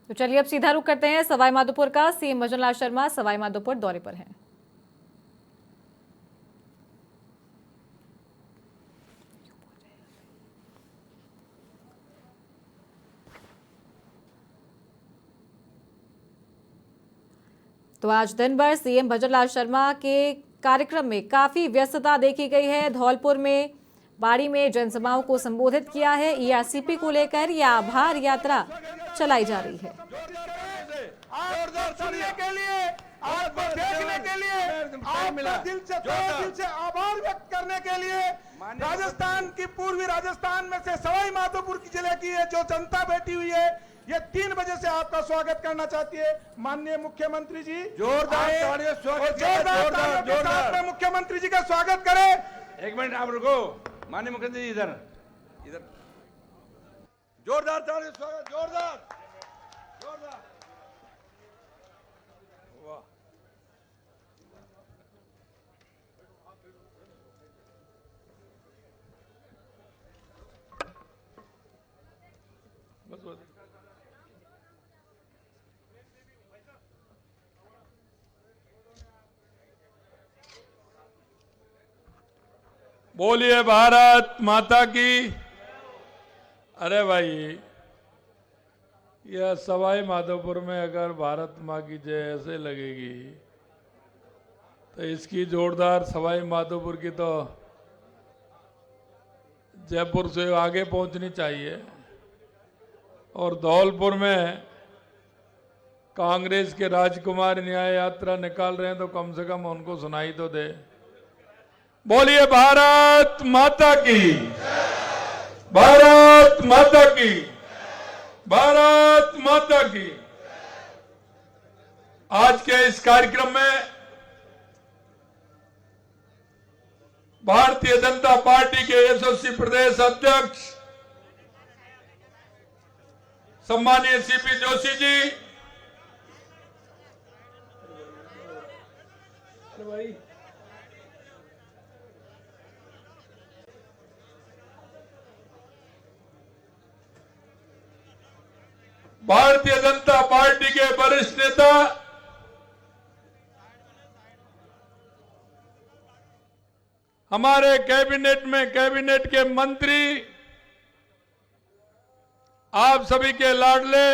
तो चलिए अब सीधा रुख करते हैं सवाई माधोपुर का। सीएम भजन लाल शर्मा सवाई माधोपुर दौरे पर हैं। तो आज दिन भर सीएम भजन लाल शर्मा के कार्यक्रम में काफी व्यस्तता देखी गई है। धौलपुर में बाड़ी में जनसभाओं को संबोधित किया है। ईआरसीपी को लेकर यह आभार यात्रा चलाई जा रही है। सुनने के लिए, आपको देखने के लिए, आपका दिल से आभार व्यक्त करने के लिए राजस्थान की पूर्वी राजस्थान में से सवाई माधोपुर की जिले की है जो जनता बैठी हुई है, ये 3 बजे से आपका स्वागत करना चाहती है। माननीय मुख्यमंत्री जी जोरदार तालियों स्वागत जोरदार मुख्यमंत्री जी का स्वागत करें। 1 मिनट आप रुको। माननीय मुख्यमंत्री जी इधर जोरदार तालियों स्वागत, जोरदार। वाह, बस। बोलिए भारत माता की। अरे भाई, यह सवाई माधोपुर में अगर भारत माँ की जय ऐसे लगेगी तो इसकी जोरदार सवाई माधोपुर की तो जयपुर से आगे पहुंचनी चाहिए। और धौलपुर में कांग्रेस के राजकुमार न्याय यात्रा निकाल रहे हैं तो कम से कम उनको सुनाई तो दे। बोलिए भारत माता की, भारत माता की, भारत माता की। आज के इस कार्यक्रम में भारतीय जनता पार्टी के यशस्वी प्रदेश अध्यक्ष सम्मानीय सीपी जोशी जी, भारतीय जनता पार्टी के वरिष्ठ नेता हमारे कैबिनेट के मंत्री, आप सभी के लाडले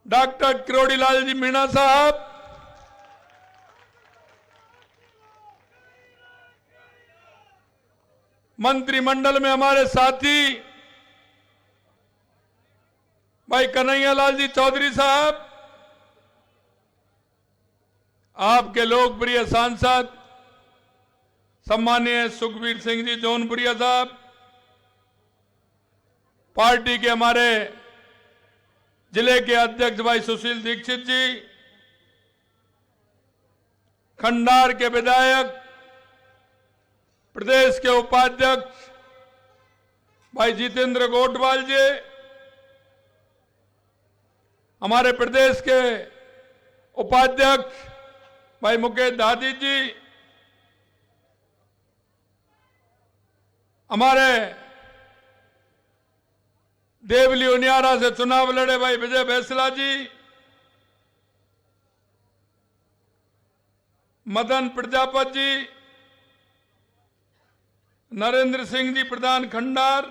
डॉक्टर किरोड़ीलाल जी मीणा साहब, मंत्रिमंडल में हमारे साथी भाई कन्हैयालाल जी चौधरी साहब, आपके लोकप्रिय सांसद सम्मानीय सुखबीर सिंह जी जौनपुरिया साहब, पार्टी के हमारे जिले के अध्यक्ष भाई सुशील दीक्षित जी, खंडार के विधायक प्रदेश के उपाध्यक्ष भाई जितेंद्र गोटवाल जी, हमारे प्रदेश के उपाध्यक्ष भाई मुकेश दादी जी, हमारे देवली उनियारा से चुनाव लड़े भाई विजय बैसला जी, मदन प्रजापत जी, नरेंद्र सिंह जी प्रधान खंडार,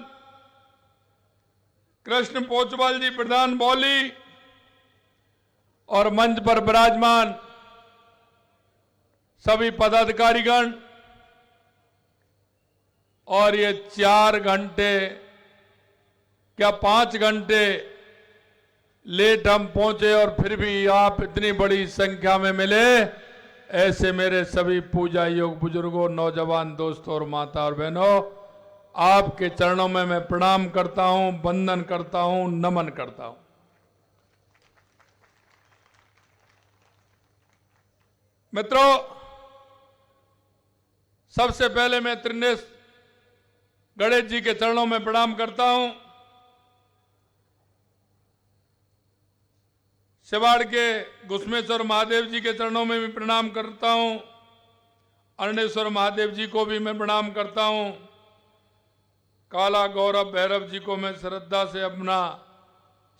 कृष्ण पोचवाल जी प्रधान बौली, और मंच पर विराजमान सभी पदाधिकारीगण। और ये 4 घंटे क्या 5 घंटे लेट हम पहुंचे और फिर भी आप इतनी बड़ी संख्या में मिले। ऐसे मेरे सभी पूजा योग बुजुर्गों, नौजवान दोस्तों और माता और बहनों, आपके चरणों में मैं प्रणाम करता हूं, वंदन करता हूं, नमन करता हूं। मित्रों, सबसे पहले मैं त्रिनेश गणेश जी के चरणों में प्रणाम करता हूं। सिवाड़ के घुसमेश्वर महादेव जी के चरणों में भी प्रणाम करता हूं। अरणेश्वर महादेव जी को भी मैं प्रणाम करता हूं। काला गौरव भैरव जी को मैं श्रद्धा से अपना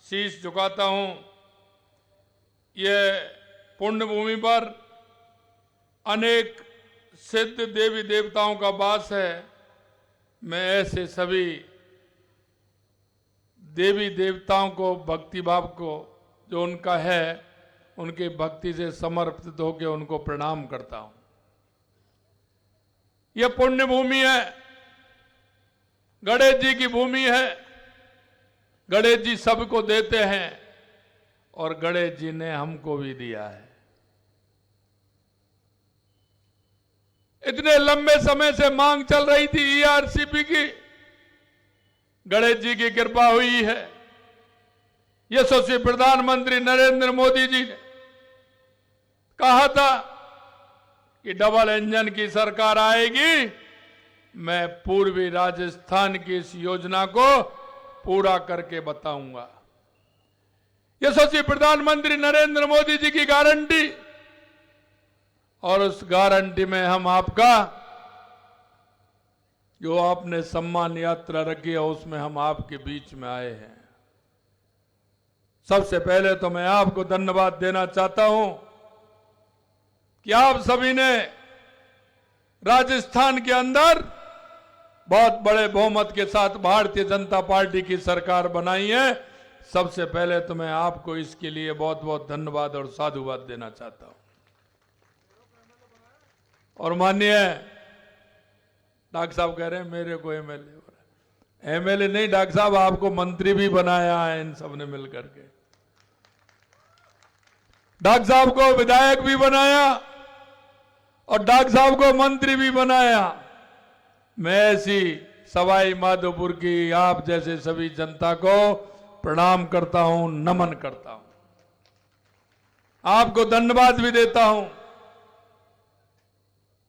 शीश झुकाता हूं। ये पुण्य भूमि पर अनेक सिद्ध देवी देवताओं का वास है। मैं ऐसे सभी देवी देवताओं को, भक्ति भाव को जो उनका है, उनकी भक्ति से समर्पित होकर उनको प्रणाम करता हूं। यह पुण्य भूमि है, गणेश जी की भूमि है। गणेश जी सबको देते हैं और गणेश जी ने हमको भी दिया है। इतने लंबे समय से मांग चल रही थी ईआरसीपी की, गणेश जी की कृपा हुई है। यशस्वी प्रधानमंत्री नरेंद्र मोदी जी ने कहा था कि डबल इंजन की सरकार आएगी, मैं पूर्वी राजस्थान की इस योजना को पूरा करके बताऊंगा। यशस्वी प्रधानमंत्री नरेंद्र मोदी जी की गारंटी, और उस गारंटी में हम आपका जो आपने सम्मान यात्रा रखी है उसमें हम आपके बीच में आए हैं। सबसे पहले तो मैं आपको धन्यवाद देना चाहता हूं कि आप सभी ने राजस्थान के अंदर बहुत बड़े बहुमत के साथ भारतीय जनता पार्टी की सरकार बनाई है। सबसे पहले तो मैं आपको इसके लिए बहुत बहुत धन्यवाद और साधुवाद देना चाहता हूं। और माननीय डॉक्टर साहब कह रहे हैं मेरे को एमएलए नहीं, डॉक्टर साहब आपको मंत्री भी बनाया है इन सबने मिलकर के। डॉक्टर साहब को विधायक भी बनाया और डॉक्टर साहब को मंत्री भी बनाया। मैं ऐसी सवाई माधोपुर की आप जैसे सभी जनता को प्रणाम करता हूं, नमन करता हूं, आपको धन्यवाद भी देता हूं।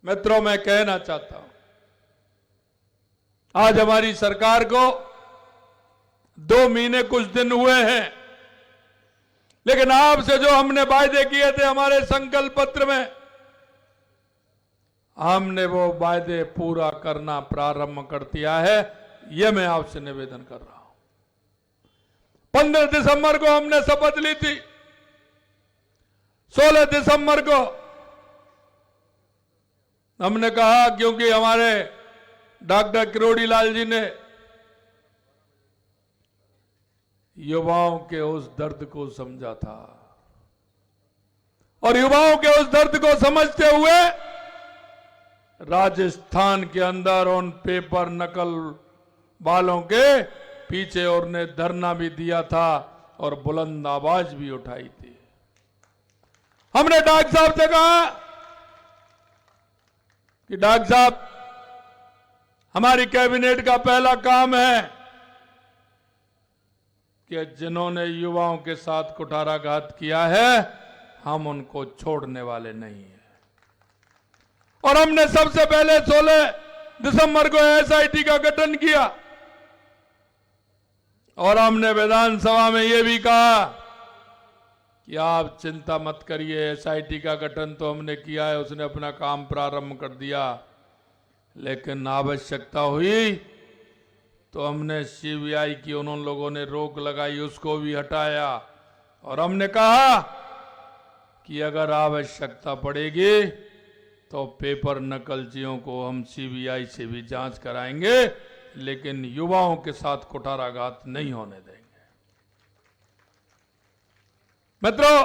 मित्रों, मैं कहना चाहता हूं, आज हमारी सरकार को 2 महीने कुछ दिन हुए हैं, लेकिन आपसे जो हमने वायदे किए थे हमारे संकल्प पत्र में, हमने वो वायदे पूरा करना प्रारंभ कर दिया है। यह मैं आपसे निवेदन कर रहा हूं। 15 दिसंबर को हमने शपथ ली थी। 16 दिसंबर को हमने कहा, क्योंकि हमारे डॉक्टर किरोड़ी लाल जी ने युवाओं के उस दर्द को समझा था और युवाओं के उस दर्द को समझते हुए राजस्थान के अंदर उन पेपर नकल वालों के पीछे और ने धरना भी दिया था और बुलंद आवाज भी उठाई थी। हमने डॉक्टर साहब से कहा कि डॉक्टर साहब, हमारी कैबिनेट का पहला काम है कि जिन्होंने युवाओं के साथ कुठाराघात किया है हम उनको छोड़ने वाले नहीं हैं। और हमने सबसे पहले 16 दिसंबर को एसआईटी का गठन किया और हमने विधानसभा में यह भी कहा कि आप चिंता मत करिए, एसआईटी का गठन तो हमने किया है, उसने अपना काम प्रारंभ कर दिया, लेकिन आवश्यकता हुई तो हमने सीबीआई की उन लोगों ने रोक लगाई, उसको भी हटाया। और हमने कहा कि अगर आवश्यकता पड़ेगी तो पेपर नकलचियों को हम सीबीआई से भी जांच कराएंगे, लेकिन युवाओं के साथ कुठाराघात नहीं होने देंगे। मित्रों,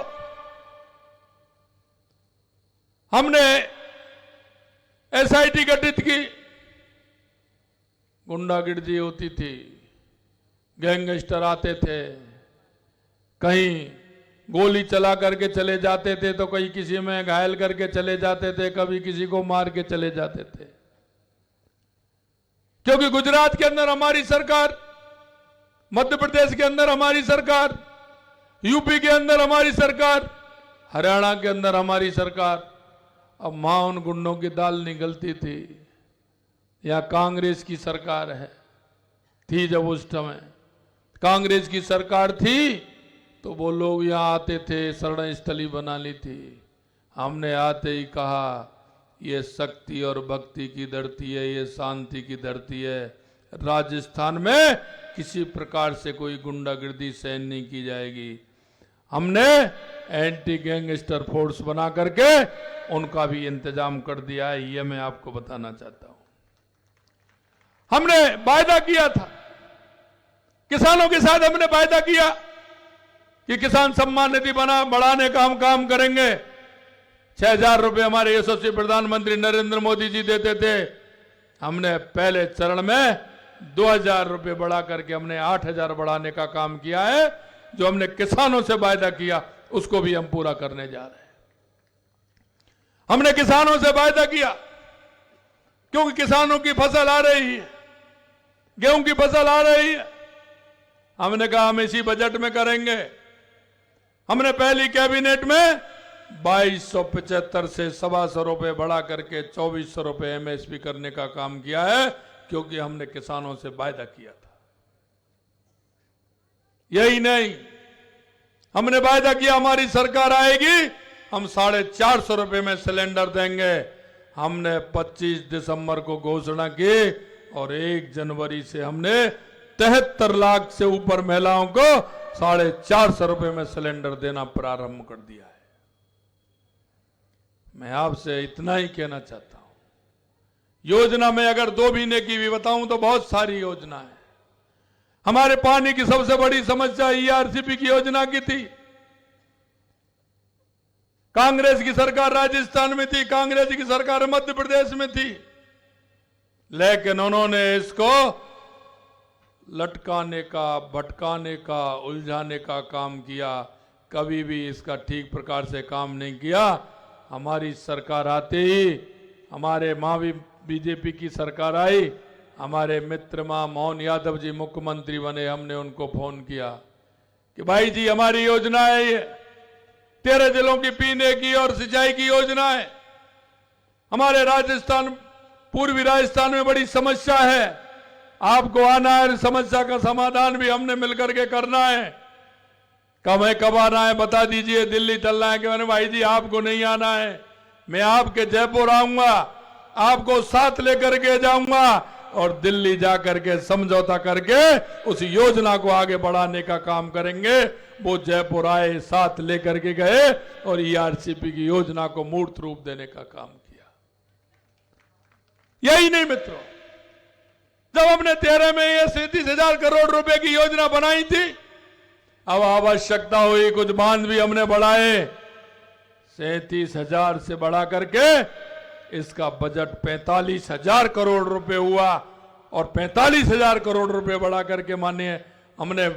हमने एसआईटी गठित की। गुंडागिर्दी होती थी, गैंगस्टर आते थे, कहीं गोली चला करके चले जाते थे तो कहीं किसी में घायल करके चले जाते थे, कभी किसी को मार के चले जाते थे। क्योंकि गुजरात के अंदर हमारी सरकार, मध्य प्रदेश के अंदर हमारी सरकार, यूपी के अंदर हमारी सरकार, हरियाणा के अंदर हमारी सरकार, अब मां उन गुंडों की दाल निगलती थी। यहां कांग्रेस की सरकार है, थी जब उस समय कांग्रेस की सरकार थी तो वो लोग यहां आते थे, शरण स्थली बना ली थी। हमने आते ही कहा ये शक्ति और भक्ति की धरती है, ये शांति की धरती है, राजस्थान में किसी प्रकार से कोई गुंडागर्दी सहन नहीं की जाएगी। हमने एंटी गैंगस्टर फोर्स बना करके उनका भी इंतजाम कर दिया है, ये मैं आपको बताना चाहता हूं। हमने वायदा किया था किसानों के साथ, हमने वायदा किया कि किसान सम्मान निधि बढ़ाने का हम काम करेंगे। 6,000 रुपए हमारे यशस्वी प्रधानमंत्री नरेंद्र मोदी जी देते थे, हमने पहले चरण में 2,000 रुपए बढ़ा करके हमने 8,000 बढ़ाने का काम किया है। जो हमने किसानों से वायदा किया उसको भी हम पूरा करने जा रहे हैं। हमने किसानों से वायदा किया क्योंकि किसानों की फसल आ रही है, गेहूं की फसल आ रही है। हमने कहा हम इसी बजट में करेंगे। हमने पहली कैबिनेट में 2275 से 125 रुपए बढ़ा करके 2400 रुपए एमएसपी करने का काम किया है, क्योंकि हमने किसानों से वायदा किया था। यही नहीं, हमने वायदा किया हमारी सरकार आएगी हम 450 रुपए में सिलेंडर देंगे। हमने 25 दिसंबर को घोषणा की और 1 जनवरी से हमने 73 लाख से ऊपर महिलाओं को 450 रुपए में सिलेंडर देना प्रारंभ कर दिया है। मैं आपसे इतना ही कहना चाहता हूं, योजना में अगर 2 महीने की भी बताऊं तो बहुत सारी योजना है। हमारे पानी की सबसे बड़ी समस्या ईआरसीपी की योजना की थी। कांग्रेस की सरकार राजस्थान में थी, कांग्रेस की सरकार मध्य प्रदेश में थी, लेकिन उन्होंने इसको लटकाने का, भटकाने का, उलझाने का काम किया। कभी भी इसका ठीक प्रकार से काम नहीं किया। हमारी सरकार आते ही, हमारे मावी बीजेपी की सरकार आई, हमारे मित्र मां मोहन यादव जी मुख्यमंत्री बने, हमने उनको फोन किया कि भाई जी हमारी योजना है ये 13 जिलों की पीने की और सिंचाई की योजना है। हमारे राजस्थान, पूर्वी राजस्थान में बड़ी समस्या है, आपको आना है, समस्या का समाधान भी हमने मिलकर के करना है। कब आना है बता दीजिए, दिल्ली चलना है कि मैंने भाई जी आपको नहीं आना है, मैं आपके जयपुर आऊंगा, आपको साथ लेकर के जाऊंगा और दिल्ली जाकर के समझौता करके उस योजना को आगे बढ़ाने का काम करेंगे। वो जयपुर आए, साथ लेकर के गए और ईआरसीपी की योजना को मूर्त रूप देने का काम किया। यही नहीं मित्रों, जब हमने 13 में ये 37,000 करोड़ रुपए की योजना बनाई थी, अब आवश्यकता हुई कुछ बांध भी हमने बढ़ाए। 37,000 से बढ़ा करके इसका बजट 45,000 करोड़ रुपए हुआ और 45,000 करोड़ रुपए बढ़ा करके मानिए हमने